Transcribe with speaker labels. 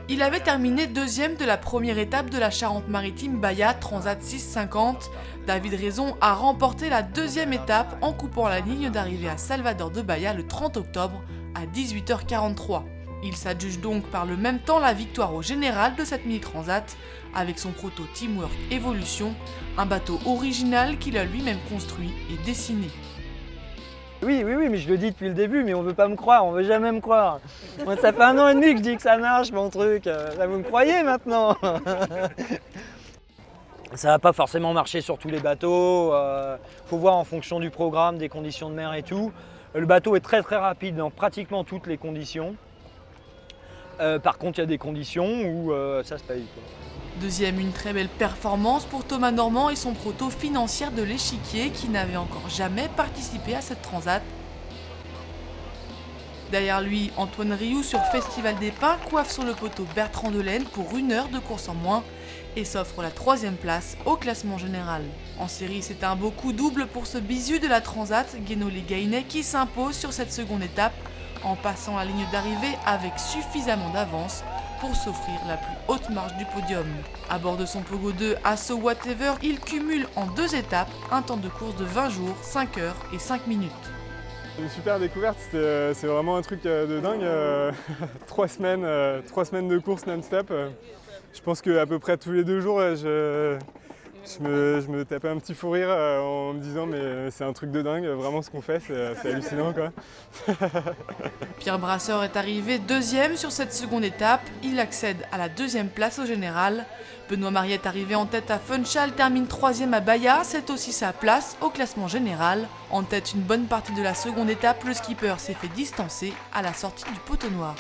Speaker 1: Il avait terminé deuxième de la première étape de la Charente-Maritime-Bahia Transat 650. David Raison a remporté la deuxième étape en coupant la ligne d'arrivée à Salvador de Bahia le 30 octobre à 18h43. Il s'adjuge donc par le même temps la victoire au général de cette mini-transat avec son proto Teamwork Evolution, un bateau original qu'il a lui-même construit et dessiné.
Speaker 2: Oui, mais je le dis depuis le début, mais on veut pas me croire, on veut jamais me croire. Moi, ça fait 1 an et demi que je dis que ça marche, mon truc. Là, vous me croyez maintenant? Ça va pas forcément marcher sur tous les bateaux. Faut voir en fonction du programme, des conditions de mer et tout. Le bateau est très rapide dans pratiquement toutes les conditions. Par contre, il y a des conditions où ça se paye, quoi.
Speaker 1: Deuxième, une très belle performance pour Thomas Normand et son proto Financière de l'Échiquier qui n'avait encore jamais participé à cette transat. Derrière lui, Antoine Rioux sur Festival des Pins coiffe sur le poteau Bertrand Delaine pour 1 heure de course en moins et s'offre la 3e place au classement général. En série, c'est un beau coup double pour ce bisu de la transat, Guénolé Gainet, qui s'impose sur cette seconde étape en passant la ligne d'arrivée avec suffisamment d'avance pour s'offrir la plus haute marche du podium. À bord de son Pogo 2 Asso Whatever, il cumule en 2 étapes un temps de course de 20 jours, 5 heures et 5 minutes.
Speaker 3: Une super découverte, c'est vraiment un truc de dingue. 3 semaines de course non-stop. Je pense qu'à peu près tous les 2 jours, je me tapais un petit fou rire en me disant mais c'est un truc de dingue, vraiment ce qu'on fait, c'est hallucinant quoi.
Speaker 1: Pierre Brasseur est arrivé 2e sur cette seconde étape, il accède à la 2e place au général. Benoît Mariette, arrivé en tête à Funchal, termine 3e à Bahia, c'est aussi sa place au classement général. En tête une bonne partie de la seconde étape, le skipper s'est fait distancer à la sortie du poteau noir.